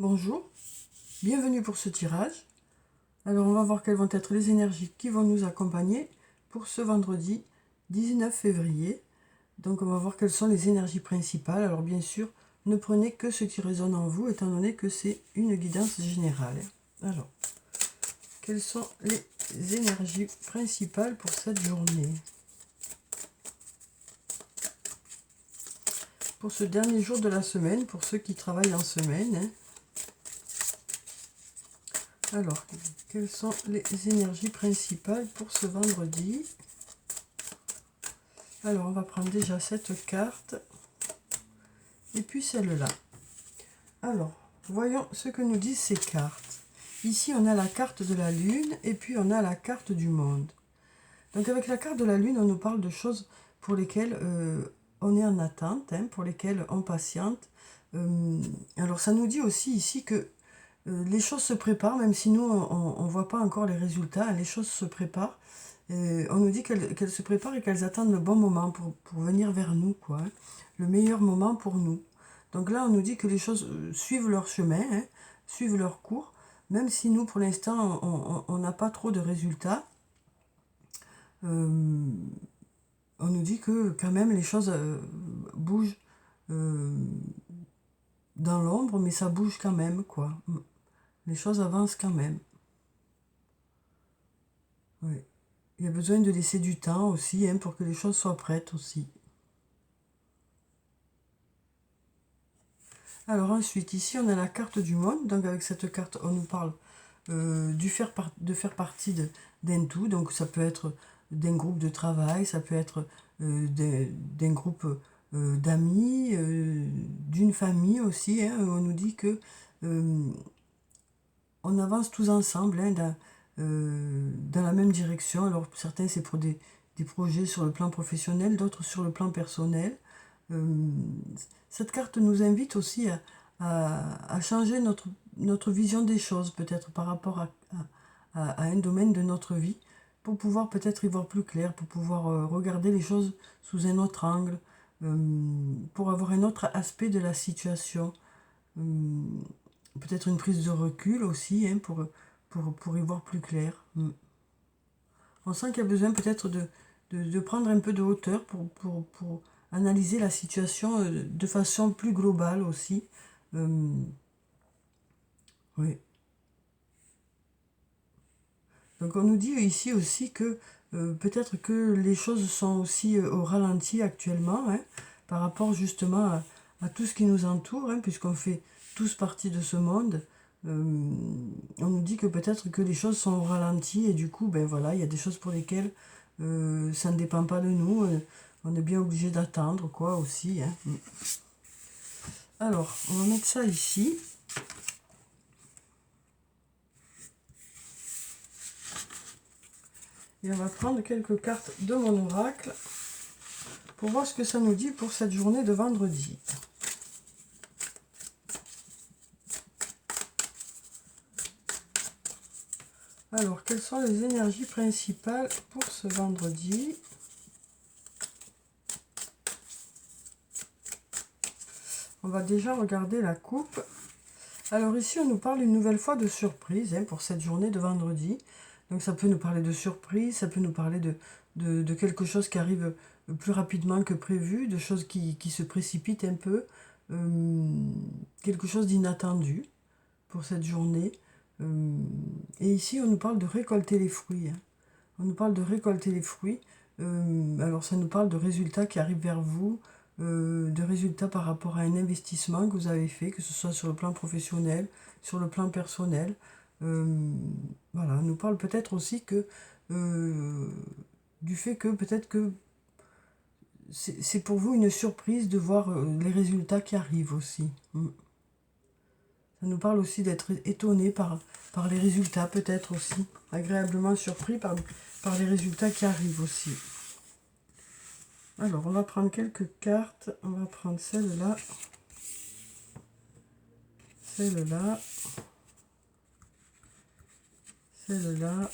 Bonjour, bienvenue pour ce tirage. Alors on va voir quelles vont être les énergies qui vont nous accompagner pour ce vendredi 19 février. Donc on va voir quelles sont les énergies principales. Alors bien sûr, ne prenez que ce qui résonne en vous étant donné que c'est une guidance générale. Alors, quelles sont les énergies principales pour cette journée? Pour ce dernier jour de la semaine, pour ceux qui travaillent en semaine. Alors, quelles sont les énergies principales pour ce vendredi? Alors, on va prendre déjà cette carte et puis celle-là. Alors, voyons ce que nous disent ces cartes. Ici, on a la carte de la Lune et puis on a la carte du monde. Donc, avec la carte de la Lune, on nous parle de choses pour lesquelles on est en attente, pour lesquelles on patiente. Alors, ça nous dit aussi ici que les choses se préparent, même si nous, on ne voit pas encore les résultats, les choses se préparent. On nous dit qu'elles se préparent et qu'elles attendent le bon moment pour venir vers nous, quoi. Le meilleur moment pour nous. Donc là, on nous dit que les choses suivent leur chemin, suivent leur cours, même si nous, pour l'instant, on n'a pas trop de résultats. On nous dit que quand même les choses bougent dans l'ombre, mais ça bouge quand même, quoi. Les choses avancent quand même. Oui. Il y a besoin de laisser du temps aussi, pour que les choses soient prêtes aussi. Alors ensuite, ici, on a la carte du monde. Donc avec cette carte, on nous parle de faire partie d'un tout. Donc ça peut être d'un groupe de travail, ça peut être d'un groupe d'amis, d'une famille aussi. On nous dit que on avance tous ensemble dans la même direction. Alors certains, c'est pour des projets sur le plan professionnel, d'autres sur le plan personnel. Cette carte nous invite aussi à changer notre vision des choses, peut-être par rapport à un domaine de notre vie, pour pouvoir peut-être y voir plus clair, pour pouvoir regarder les choses sous un autre angle, pour avoir un autre aspect de la situation. Peut-être une prise de recul aussi, pour y voir plus clair. On sent qu'il y a besoin peut-être de prendre un peu de hauteur pour analyser la situation de façon plus globale aussi. Oui. Donc on nous dit ici aussi que peut-être que les choses sont aussi au ralenti actuellement, par rapport justement à tout ce qui nous entoure, puisqu'on fait tous partie de ce monde. On nous dit que peut-être que les choses sont au ralenti et du coup, ben voilà, il y a des choses pour lesquelles ça ne dépend pas de nous. On est bien obligé d'attendre, quoi, aussi. Alors, on va mettre ça ici. Et on va prendre quelques cartes de mon oracle pour voir ce que ça nous dit pour cette journée de vendredi. Alors, quelles sont les énergies principales pour ce vendredi? On va déjà regarder la coupe. Alors ici, on nous parle une nouvelle fois de surprise pour cette journée de vendredi. Donc ça peut nous parler de surprise, ça peut nous parler de quelque chose qui arrive plus rapidement que prévu, de choses qui se précipitent un peu, quelque chose d'inattendu pour cette journée. Et ici, on nous parle de récolter les fruits. On nous parle de récolter les fruits. Alors ça nous parle de résultats qui arrivent vers vous, de résultats par rapport à un investissement que vous avez fait, que ce soit sur le plan professionnel, sur le plan personnel. Voilà, on nous parle peut-être aussi que du fait que peut-être que c'est pour vous une surprise de voir les résultats qui arrivent aussi. Ça nous parle aussi d'être étonné par les résultats, peut-être aussi. Agréablement surpris par les résultats qui arrivent aussi. Alors, on va prendre quelques cartes. On va prendre celle-là. Celle-là. Celle-là.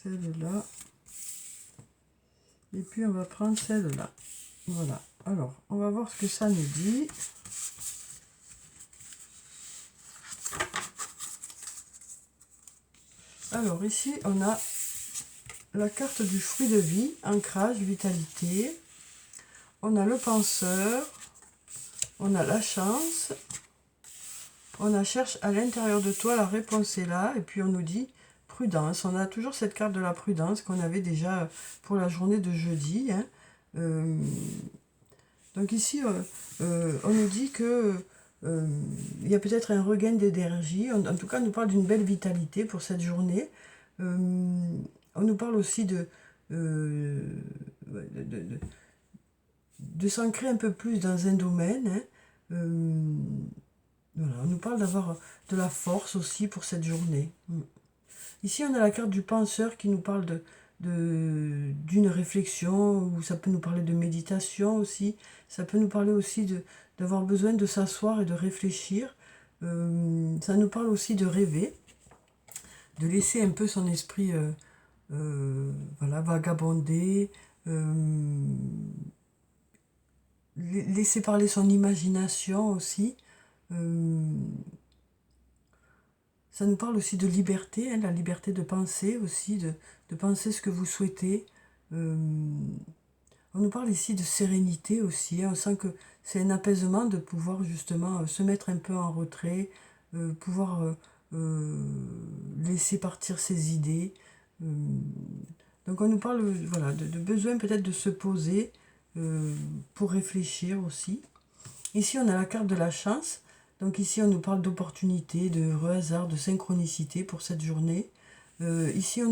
Celle-là. Et puis, on va prendre celle-là. Voilà. Alors, on va voir ce que ça nous dit. Alors ici, on a la carte du fruit de vie, ancrage, vitalité. On a le penseur, on a la chance, on a cherche à l'intérieur de toi, la réponse est là, et puis on nous dit prudence. On a toujours cette carte de la prudence qu'on avait déjà pour la journée de jeudi. Hein. Donc ici, on nous dit que il y a peut-être un regain d'énergie. En tout cas, on nous parle d'une belle vitalité pour cette journée. On nous parle aussi de s'ancrer un peu plus dans un domaine. Hein. Voilà, on nous parle d'avoir de la force aussi pour cette journée. Ici, on a la carte du penseur qui nous parle d'une réflexion, ou ça peut nous parler de méditation aussi. Ça peut nous parler aussi d'avoir besoin de s'asseoir et de réfléchir. Ça nous parle aussi de rêver, de laisser un peu son esprit voilà, vagabonder, laisser parler son imagination aussi. Ça nous parle aussi de liberté, hein, la liberté de penser aussi, de penser ce que vous souhaitez. On nous parle ici de sérénité aussi, hein, on sent que c'est un apaisement de pouvoir justement se mettre un peu en retrait, pouvoir laisser partir ses idées. Donc on nous parle voilà, de besoin peut-être de se poser pour réfléchir aussi. Ici on a la carte de la chance. Donc ici, on nous parle d'opportunités, de hasard, de synchronicité pour cette journée. Ici, on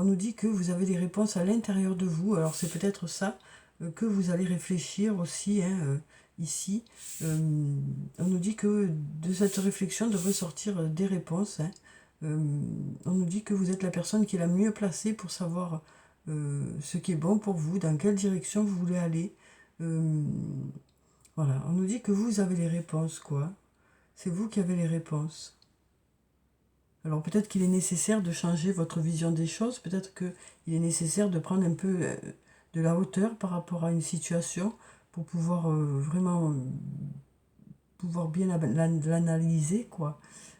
nous dit que vous avez des réponses à l'intérieur de vous. Alors c'est peut-être ça que vous allez réfléchir aussi hein, ici. On nous dit que de cette réflexion devrait sortir des réponses. Hein. On nous dit que vous êtes la personne qui est la mieux placée pour savoir ce qui est bon pour vous, dans quelle direction vous voulez aller. Voilà, on nous dit que vous avez les réponses, quoi. C'est vous qui avez les réponses. Alors peut-être qu'il est nécessaire de changer votre vision des choses, peut-être qu'il est nécessaire de prendre un peu de la hauteur par rapport à une situation pour pouvoir vraiment pouvoir bien l'analyser, quoi.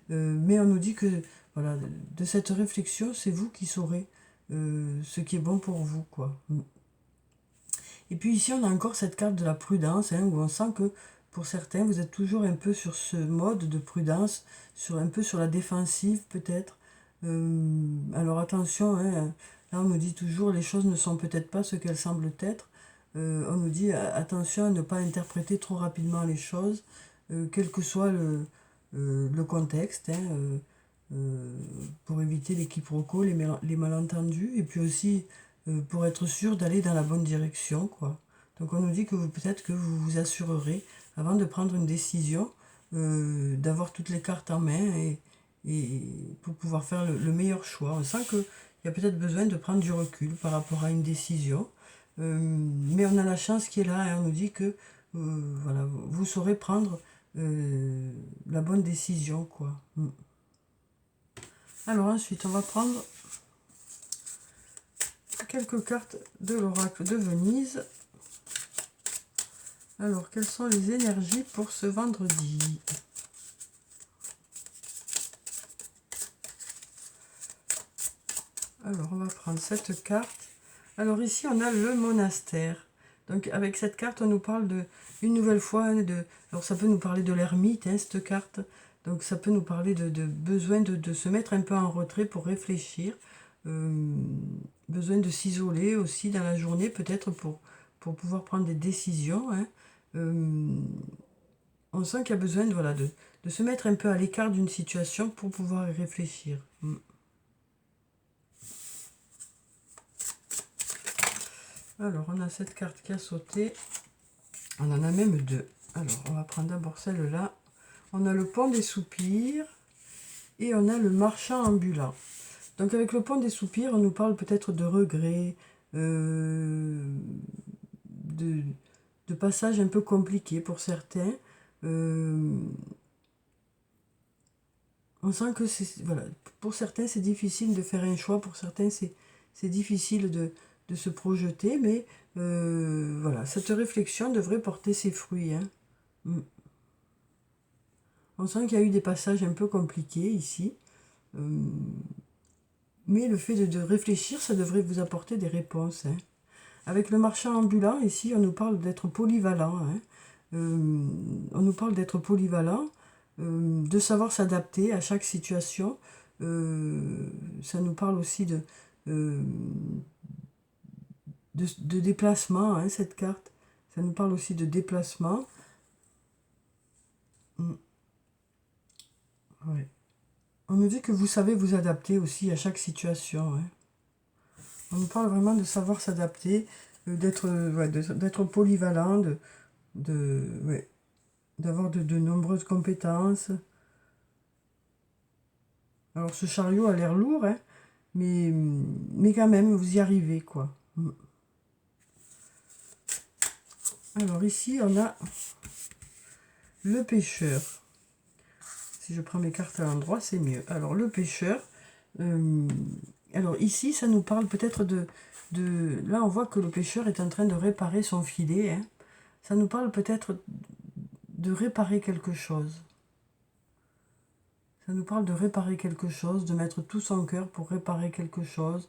Mais on nous dit que voilà, de cette réflexion, c'est vous qui saurez ce qui est bon pour vous, quoi. Et puis ici, on a encore cette carte de la prudence, hein, où on sent que pour certains, vous êtes toujours un peu sur ce mode de prudence, un peu sur la défensive peut-être. Alors attention, hein, là on nous dit toujours les choses ne sont peut-être pas ce qu'elles semblent être. On nous dit attention à ne pas interpréter trop rapidement les choses, quel que soit le contexte, hein, pour éviter les quiproquos, les malentendus, et puis aussi pour être sûr d'aller dans la bonne direction, quoi. Donc on nous dit que peut-être que vous vous assurerez, avant de prendre une décision, d'avoir toutes les cartes en main et pour pouvoir faire le meilleur choix. On sent qu'il y a peut-être besoin de prendre du recul par rapport à une décision, mais on a la chance qui est là, hein. On nous dit que voilà, vous saurez prendre la bonne décision, quoi. Alors ensuite, on va prendre quelques cartes de l'oracle de Venise. Alors, quelles sont les énergies pour ce vendredi? Alors, on va prendre cette carte. Alors ici, on a le monastère. Donc, avec cette carte, on nous parle une nouvelle fois, hein, alors ça peut nous parler de l'ermite, hein, cette carte. Donc, ça peut nous parler de besoin de se mettre un peu en retrait pour réfléchir. Besoin de s'isoler aussi dans la journée, peut-être pour pouvoir prendre des décisions. Hein. On sent qu'il y a besoin voilà, de se mettre un peu à l'écart d'une situation pour pouvoir y réfléchir. Alors, on a cette carte qui a sauté. On en a même deux. Alors, on va prendre d'abord celle-là. On a le pont des soupirs et on a le marchand ambulant. Donc, avec le pont des soupirs, on nous parle peut-être de regrets, de passages un peu compliqués pour certains. On sent que voilà, pour certains c'est difficile de faire un choix, pour certains c'est difficile de se projeter, mais voilà, cette réflexion devrait porter ses fruits. Hein. On sent qu'il y a eu des passages un peu compliqués ici. mais le fait de réfléchir, ça devrait vous apporter des réponses. Hein. Avec le marchand ambulant, ici, on nous parle d'être polyvalent. Hein. On nous parle d'être polyvalent, de savoir s'adapter à chaque situation. Ça nous parle aussi euh, de déplacement, hein, cette carte. Ça nous parle aussi de déplacement. Ouais. On nous dit que vous savez vous adapter aussi à chaque situation. Hein. On nous parle vraiment de savoir s'adapter, d'être polyvalent, ouais, d'avoir de nombreuses compétences. Alors ce chariot a l'air lourd, hein, mais quand même, vous y arrivez, quoi. Alors ici, on a le pêcheur. Si je prends mes cartes à l'endroit, c'est mieux. Alors le pêcheur, alors ici, ça nous parle peut-être Là, on voit que le pêcheur est en train de réparer son filet. Hein. Ça nous parle peut-être de réparer quelque chose. Ça nous parle de réparer quelque chose, de mettre tout son cœur pour réparer quelque chose.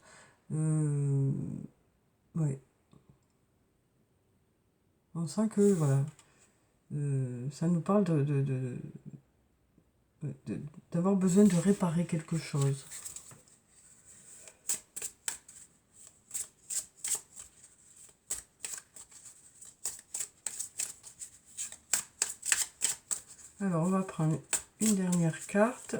Oui. On sent que, voilà, ça nous parle d'avoir besoin de réparer quelque chose. Alors, on va prendre une dernière carte.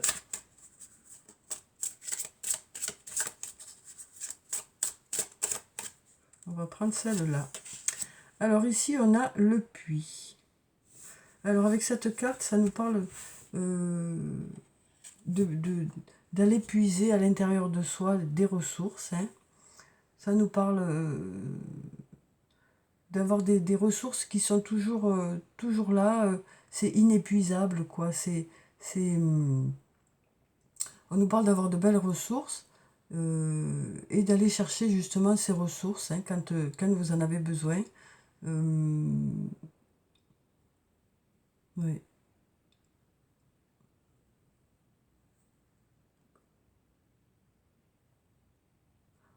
On va prendre celle-là. Alors ici, on a le puits. Alors avec cette carte, ça nous parle d'aller puiser à l'intérieur de soi des ressources. Hein. Ça nous parle d'avoir des ressources qui sont toujours là. C'est inépuisable, quoi. On nous parle d'avoir de belles ressources et d'aller chercher justement ces ressources hein, quand vous en avez besoin. Oui.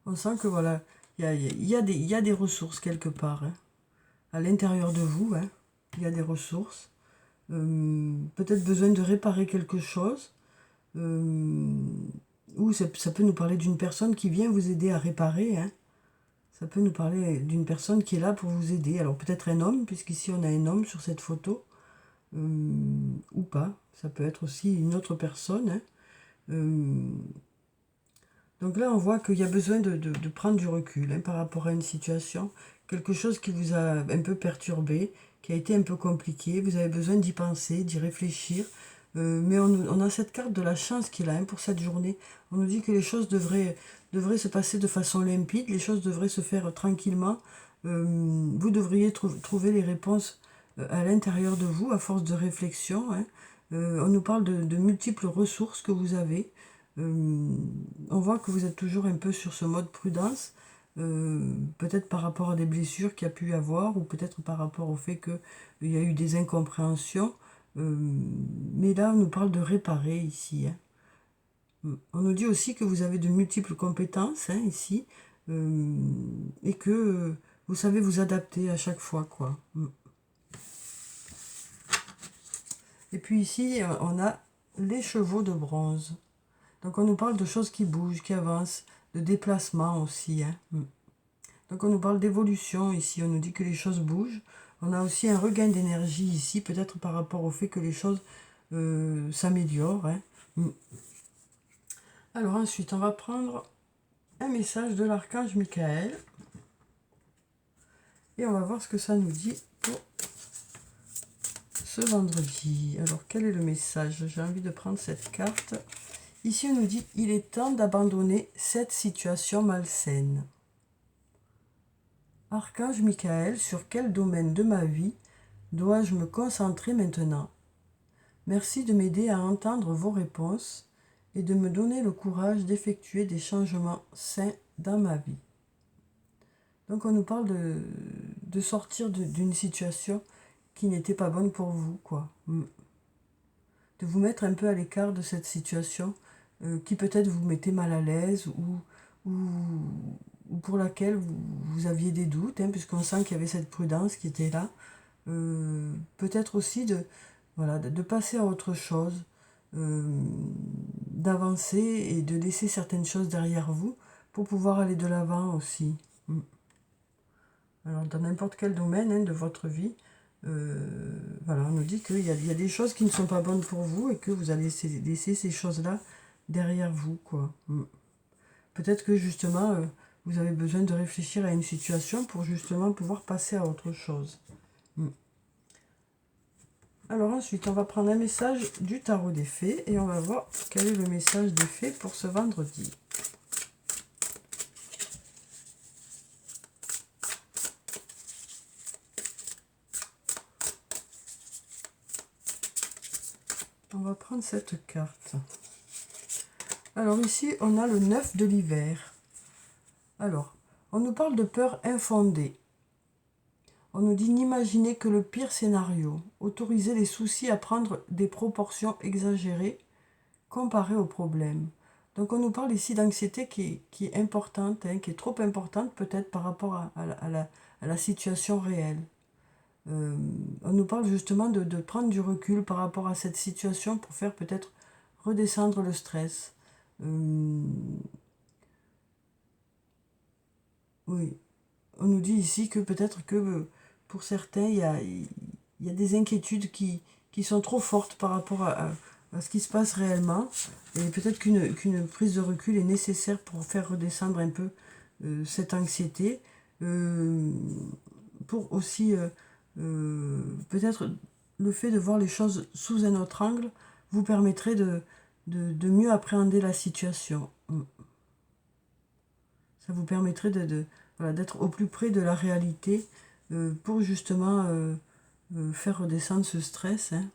On sent que voilà, il y a des ressources quelque part. Hein. À l'intérieur de vous, hein, il y a des ressources. Peut-être besoin de réparer quelque chose. Ou ça peut nous parler d'une personne qui vient vous aider à réparer. Hein. Ça peut nous parler d'une personne qui est là pour vous aider. Alors peut-être un homme, puisqu'ici on a un homme sur cette photo. Ou pas. Ça peut être aussi une autre personne. Hein. Donc là, on voit qu'il y a besoin de prendre du recul hein, par rapport à une situation. Quelque chose qui vous a un peu perturbé, qui a été un peu compliqué. Vous avez besoin d'y penser, d'y réfléchir. Mais on a cette carte de la chance qui est là hein, pour cette journée. On nous dit que les choses devraient se passer de façon limpide, les choses devraient se faire tranquillement. Vous devriez trouver les réponses à l'intérieur de vous à force de réflexion. Hein. On nous parle de multiples ressources que vous avez. On voit que vous êtes toujours un peu sur ce mode prudence, peut-être par rapport à des blessures qu'il y a pu y avoir, ou peut-être par rapport au fait qu'il y a eu des incompréhensions. Mais là, on nous parle de réparer ici. Hein. On nous dit aussi que vous avez de multiples compétences hein, ici, et que vous savez vous adapter à chaque fois, quoi. Et puis ici, on a les chevaux de bronze. Donc on nous parle de choses qui bougent, qui avancent, de déplacement aussi. Hein. Donc on nous parle d'évolution ici, on nous dit que les choses bougent. On a aussi un regain d'énergie ici, peut-être par rapport au fait que les choses s'améliorent. Hein. Alors ensuite, on va prendre un message de l'archange Michael. Et on va voir ce que ça nous dit pour ce vendredi. Alors quel est le message? J'ai envie de prendre cette carte. Ici, on nous dit « Il est temps d'abandonner cette situation malsaine. » Archange Michael, sur quel domaine de ma vie dois-je me concentrer maintenant? Merci de m'aider à entendre vos réponses et de me donner le courage d'effectuer des changements sains dans ma vie. Donc, on nous parle de sortir d'une situation qui n'était pas bonne pour vous, quoi. De vous mettre un peu à l'écart de cette situation qui peut-être vous mettez mal à l'aise ou, ou pour laquelle vous aviez des doutes, hein, puisqu'on sent qu'il y avait cette prudence qui était là. Peut-être aussi voilà, de passer à autre chose, d'avancer et de laisser certaines choses derrière vous pour pouvoir aller de l'avant aussi. Alors dans n'importe quel domaine, hein, de votre vie, voilà, on nous dit qu'il y a des choses qui ne sont pas bonnes pour vous et que vous allez laisser ces choses-là derrière vous, quoi. Peut-être que justement, vous avez besoin de réfléchir à une situation pour justement pouvoir passer à autre chose. Alors ensuite, on va prendre un message du tarot des fées et on va voir quel est le message des fées pour ce vendredi. On va prendre cette carte. Alors ici, on a le 9 de l'hiver. Alors, on nous parle de peur infondée. On nous dit n'imaginer que le pire scénario. Autoriser les soucis à prendre des proportions exagérées comparées aux problèmes. Donc on nous parle ici d'anxiété qui est importante, hein, qui est trop importante peut-être par rapport à la situation réelle. On nous parle justement de prendre du recul par rapport à cette situation pour faire peut-être redescendre le stress. Oui, on nous dit ici que peut-être que pour certains, il y a des inquiétudes qui sont trop fortes par rapport à ce qui se passe réellement. Et peut-être qu'une prise de recul est nécessaire pour faire redescendre un peu cette anxiété. Pour aussi, peut-être le fait de voir les choses sous un autre angle vous permettrait de mieux appréhender la situation. Ça vous permettrait voilà, d'être au plus près de la réalité pour justement faire redescendre ce stress. Hein.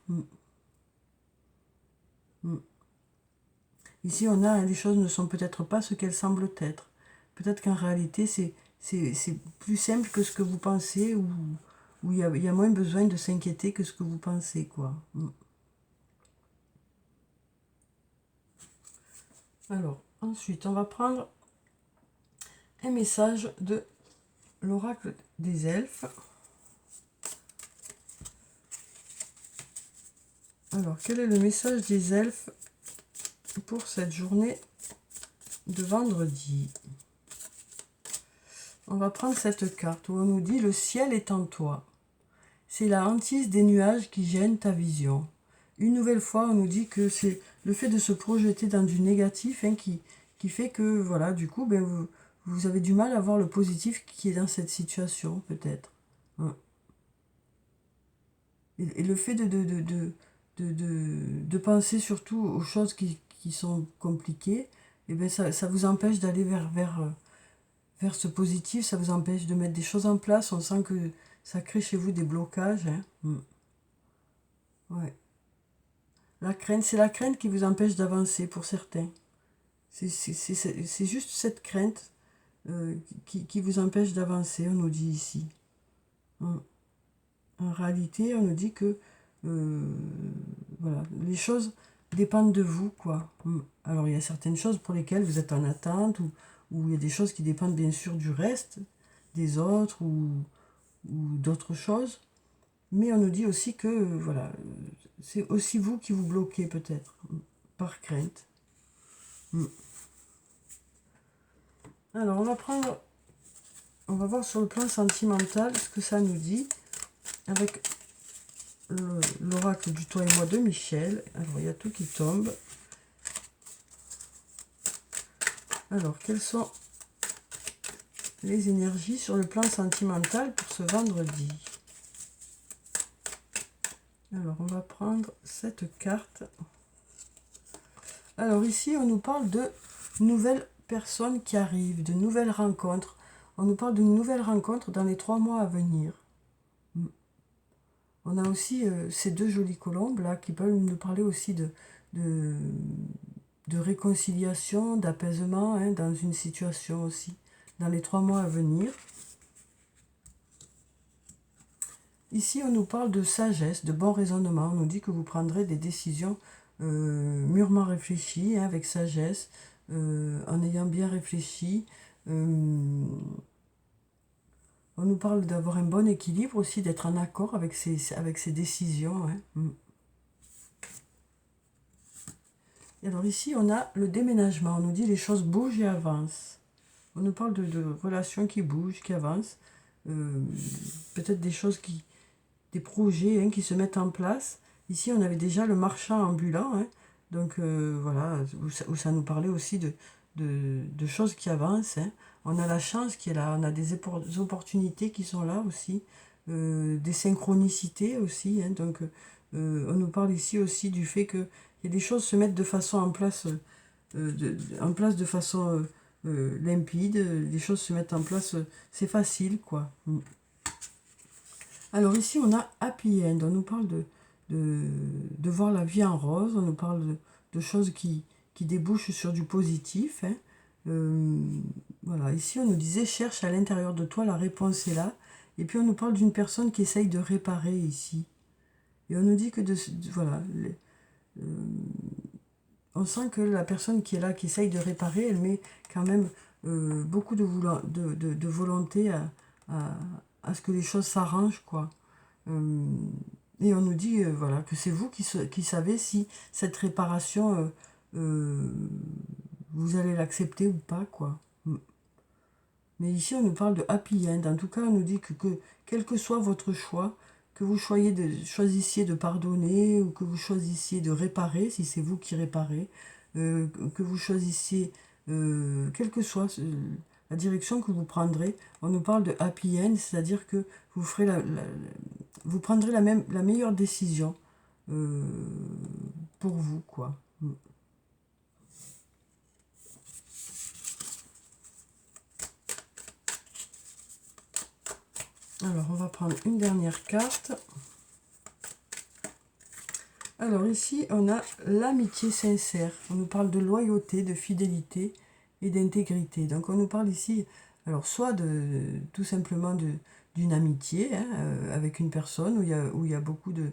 Ici, on a, hein, les choses ne sont peut-être pas ce qu'elles semblent être. Peut-être qu'en réalité, c'est plus simple que ce que vous pensez ou il y a moins besoin de s'inquiéter que ce que vous pensez, quoi. Alors, ensuite, on va prendre un message de l'oracle des elfes. Alors, quel est le message des elfes pour cette journée de vendredi? On va prendre cette carte où on nous dit « Le ciel est en toi. C'est la hantise des nuages qui gêne ta vision. » Une nouvelle fois, on nous dit que c'est le fait de se projeter dans du négatif, hein, qui fait que, voilà, du coup, ben, vous avez du mal à voir le positif qui est dans cette situation, peut-être. Hein. Et le fait de penser surtout aux choses qui sont compliquées, et ben ça vous empêche d'aller vers ce positif, ça vous empêche de mettre des choses en place. On sent que ça crée chez vous des blocages. Hein. Ouais. La crainte, c'est la crainte qui vous empêche d'avancer pour certains. C'est juste cette crainte qui vous empêche d'avancer, on nous dit ici. En réalité, on nous dit que voilà, les choses dépendent de vous, quoi. Alors, il y a certaines choses pour lesquelles vous êtes en attente, ou il y a des choses qui dépendent bien sûr du reste, des autres, ou d'autres choses. Mais on nous dit aussi que, voilà, c'est aussi vous qui vous bloquez peut-être, par crainte. Alors, on va voir sur le plan sentimental ce que ça nous dit, avec l'oracle du Toi et moi de Michel. Alors, il y a tout qui tombe. Alors, quelles sont les énergies sur le plan sentimental pour ce vendredi? Alors, on va prendre cette carte. Alors, ici, on nous parle de nouvelles personnes qui arrivent, de nouvelles rencontres. On nous parle d'une nouvelle rencontre dans les 3 mois à venir. On a aussi ces 2 jolies colombes là qui peuvent nous parler aussi de réconciliation, d'apaisement, hein, dans une situation aussi, dans les 3 mois à venir. Ici, on nous parle de sagesse, de bon raisonnement. On nous dit que vous prendrez des décisions mûrement réfléchi, hein, avec sagesse, en ayant bien réfléchi. On nous parle d'avoir un bon équilibre aussi, d'être en accord avec ses décisions. Hein. Et alors ici, on a le déménagement. On nous dit les choses bougent et avancent. On nous parle de relations qui bougent, qui avancent. Peut-être des projets, hein, qui se mettent en place. Ici, on avait déjà le marchand ambulant. Hein. Donc voilà, où ça nous parlait aussi de choses qui avancent. Hein. On a la chance qui est là, on a des opportunités qui sont là aussi, des synchronicités aussi. Hein. Donc on nous parle ici aussi du fait que des choses se mettent de façon en place de façon limpide, les choses se mettent en place, c'est facile quoi. Alors ici on a Happy End, on nous parle de voir la vie en rose, on nous parle de choses qui débouchent sur du positif. Hein. Voilà, ici on nous disait cherche à l'intérieur de toi, la réponse est là. Et puis on nous parle d'une personne qui essaye de réparer ici. Et on nous dit que voilà, on sent que la personne qui est là, qui essaye de réparer, elle met quand même beaucoup de volonté à ce que les choses s'arrangent, quoi. Et on nous dit voilà, que c'est vous qui savez si cette réparation, vous allez l'accepter ou pas, quoi. Mais ici, on nous parle de happy end. En tout cas, on nous dit que quel que soit votre choix, que vous choisissiez de pardonner ou que vous choisissiez de réparer, si c'est vous qui réparez, que vous choisissiez, quelle que soit la direction que vous prendrez, on nous parle de happy end, c'est-à-dire que vous ferez vous prendrez la meilleure décision pour vous, quoi. Alors, on va prendre une dernière carte. Alors ici, on a l'amitié sincère. On nous parle de loyauté, de fidélité et d'intégrité. Donc on nous parle ici, alors soit tout simplement d'une amitié, hein, avec une personne où il y a beaucoup de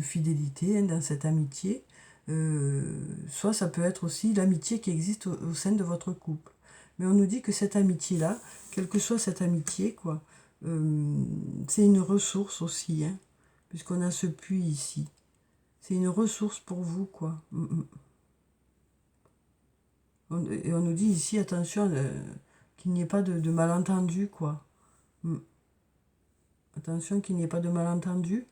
fidélité, hein, dans cette amitié. Soit ça peut être aussi l'amitié qui existe au sein de votre couple. Mais on nous dit que cette amitié-là, quelle que soit cette amitié, quoi, c'est une ressource aussi, hein, puisqu'on a ce puits ici. C'est une ressource pour vous, quoi. Et on nous dit ici, attention, qu'il n'y ait pas de malentendu, quoi. Attention qu'il n'y ait pas de malentendu,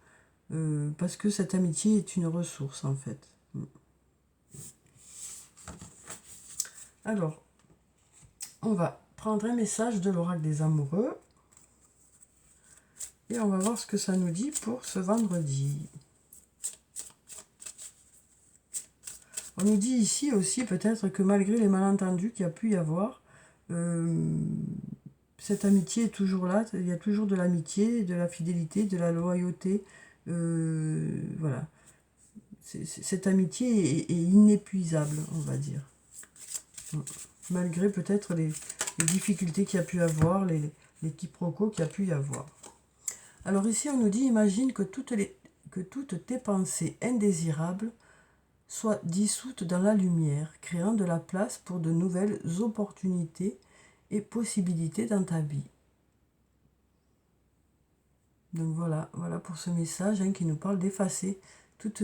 parce que cette amitié est une ressource, en fait. Alors, on va prendre un message de l'oracle des amoureux. Et on va voir ce que ça nous dit pour ce vendredi. On nous dit ici aussi peut-être que malgré les malentendus qu'il y a pu y avoir, cette amitié est toujours là. Il y a toujours de l'amitié, de la fidélité, de la loyauté. Voilà. Cette amitié est inépuisable, on va dire. Malgré peut-être les difficultés qu'il y a pu y avoir, les quiproquos qu'il y a pu y avoir. Alors ici, on nous dit, imagine que toutes tes pensées indésirables soient dissoutes dans la lumière, créant de la place pour de nouvelles opportunités et possibilités dans ta vie. Donc voilà pour ce message, hein, qui nous parle d'effacer toutes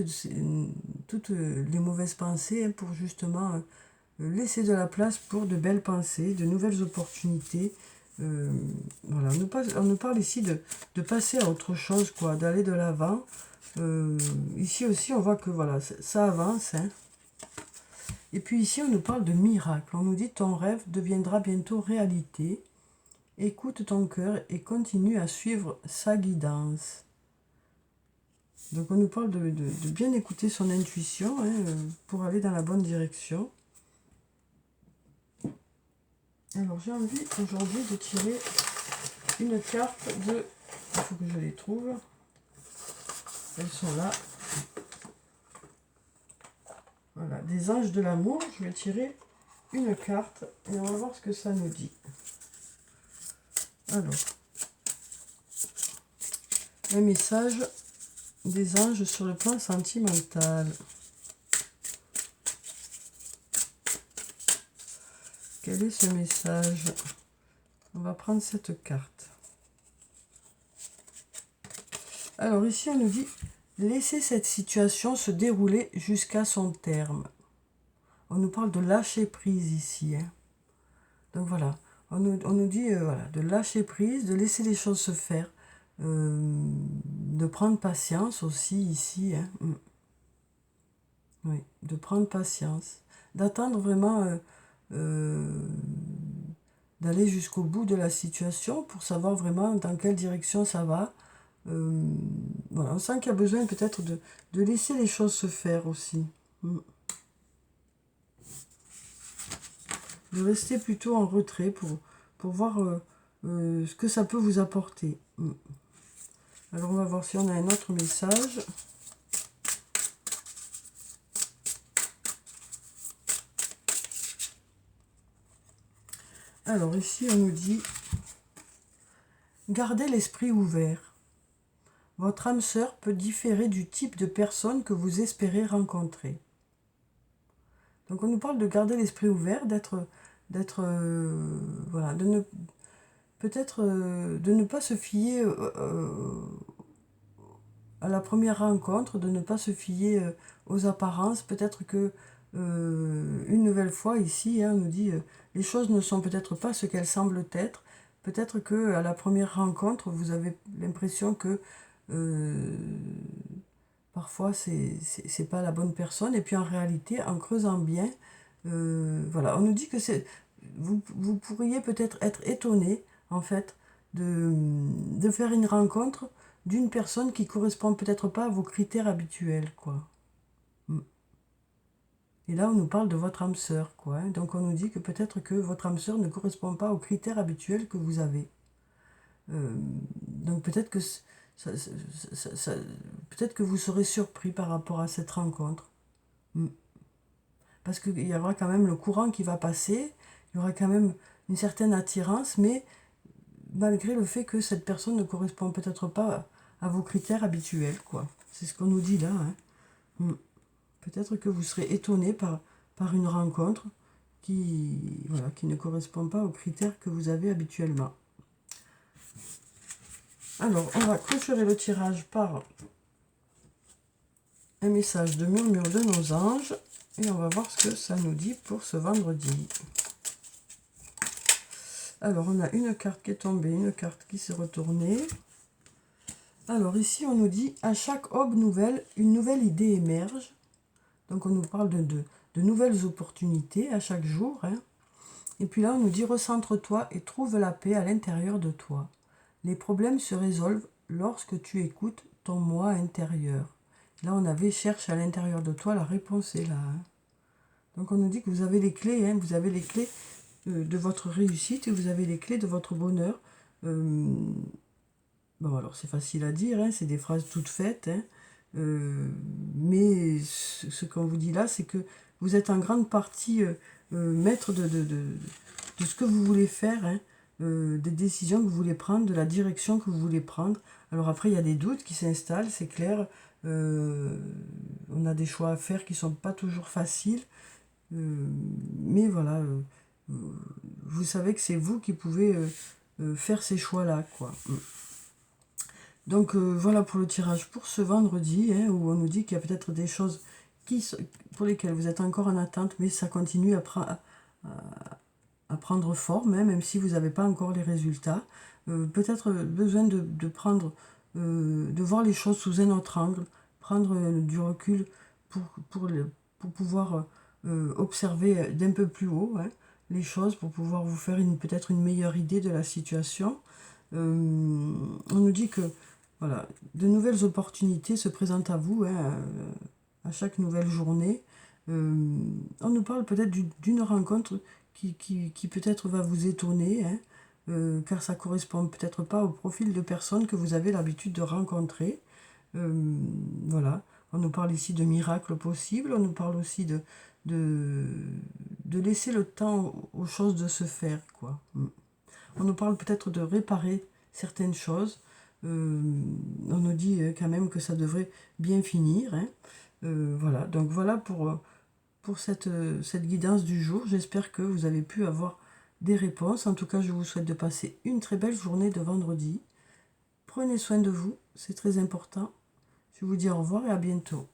les mauvaises pensées, hein, pour justement laisser de la place pour de belles pensées, de nouvelles opportunités. Voilà, on nous parle ici de passer à autre chose, quoi, d'aller de l'avant. Ici aussi, on voit que voilà, ça avance. Hein. Et puis ici, on nous parle de miracle. On nous dit ton rêve deviendra bientôt réalité. Écoute ton cœur et continue à suivre sa guidance. Donc on nous parle de bien écouter son intuition, hein, pour aller dans la bonne direction. Alors j'ai envie aujourd'hui de tirer une carte de... Il faut que je les trouve. Elles sont là. Voilà, des anges de l'amour. Je vais tirer une carte et on va voir ce que ça nous dit. Alors, un message des anges sur le plan sentimental. Quel est ce message? On va prendre cette carte. Alors ici, on nous dit « Laissez cette situation se dérouler jusqu'à son terme ». On nous parle de lâcher prise ici. Hein. Donc voilà, on nous dit voilà, de lâcher prise, de laisser les choses se faire, de prendre patience aussi ici. Hein. Oui, de prendre patience, d'attendre vraiment, d'aller jusqu'au bout de la situation pour savoir vraiment dans quelle direction ça va. Voilà, on sent qu'il y a besoin peut-être de laisser les choses se faire aussi. De rester plutôt en retrait pour voir ce que ça peut vous apporter. Alors on va voir si on a un autre message. Alors ici on nous dit « Gardez l'esprit ouvert. Votre âme sœur peut différer du type de personne que vous espérez rencontrer. » Donc on nous parle de garder l'esprit ouvert, voilà, peut-être de ne pas se fier à la première rencontre, de ne pas se fier aux apparences. Peut-être que une nouvelle fois ici, hein, on nous dit les choses ne sont peut-être pas ce qu'elles semblent être. Peut-être que à la première rencontre, vous avez l'impression que parfois c'est pas la bonne personne, et puis en réalité, en creusant bien, voilà, on nous dit que vous pourriez peut-être être étonné en fait de faire une rencontre d'une personne qui correspond peut-être pas à vos critères habituels, quoi. Et là, on nous parle de votre âme sœur, quoi. Hein. Donc on nous dit que peut-être que votre âme sœur ne correspond pas aux critères habituels que vous avez. Donc peut-être que peut-être que vous serez surpris par rapport à cette rencontre. Parce qu'il y aura quand même le courant qui va passer, il y aura quand même une certaine attirance, mais malgré le fait que cette personne ne correspond peut-être pas à vos critères habituels, quoi. C'est ce qu'on nous dit là. Hein. Peut-être que vous serez étonné par une rencontre qui ne correspond pas aux critères que vous avez habituellement. Alors, on va clôturer le tirage par un message de murmure de nos anges. Et on va voir ce que ça nous dit pour ce vendredi. Alors, on a une carte qui est tombée, une carte qui s'est retournée. Alors, ici, on nous dit « À chaque aube nouvelle, une nouvelle idée émerge ». Donc, on nous parle de nouvelles opportunités à chaque jour. Hein. Et puis là, on nous dit « Recentre-toi et trouve la paix à l'intérieur de toi. Les problèmes se résolvent lorsque tu écoutes ton moi intérieur. » Là, on avait « Cherche à l'intérieur de toi, la réponse est là. Hein. » Donc, on nous dit que vous avez les clés, hein, vous avez les clés de votre réussite et vous avez les clés de votre bonheur. Bon, alors, c'est facile à dire, hein, c'est des phrases toutes faites, hein, mais ce qu'on vous dit là, c'est que vous êtes en grande partie maître de ce que vous voulez faire, hein, des décisions que vous voulez prendre, de la direction que vous voulez prendre. Alors après, il y a des doutes qui s'installent, c'est clair. On a des choix à faire qui ne sont pas toujours faciles. Mais voilà, vous savez que c'est vous qui pouvez faire ces choix-là, quoi. Donc voilà pour le tirage pour ce vendredi, hein, où on nous dit qu'il y a peut-être des choses pour lesquelles vous êtes encore en attente, mais ça continue à prendre forme, hein, même si vous n'avez pas encore les résultats. Peut-être besoin de voir les choses sous un autre angle, prendre du recul pour pouvoir observer d'un peu plus haut, hein, les choses, pour pouvoir vous faire peut-être une meilleure idée de la situation. On nous dit que voilà, de nouvelles opportunités se présentent à vous, hein, à chaque nouvelle journée. On nous parle peut-être d'une rencontre qui peut-être va vous étonner, hein, car ça correspond peut-être pas au profil de personnes que vous avez l'habitude de rencontrer. Voilà, on nous parle ici de miracles possibles, on nous parle aussi de laisser le temps aux choses de se faire, quoi. On nous parle peut-être de réparer certaines choses, On nous dit quand même que ça devrait bien finir. Hein. Voilà, donc voilà pour cette guidance du jour. J'espère que vous avez pu avoir des réponses. En tout cas, je vous souhaite de passer une très belle journée de vendredi. Prenez soin de vous, c'est très important. Je vous dis au revoir et à bientôt.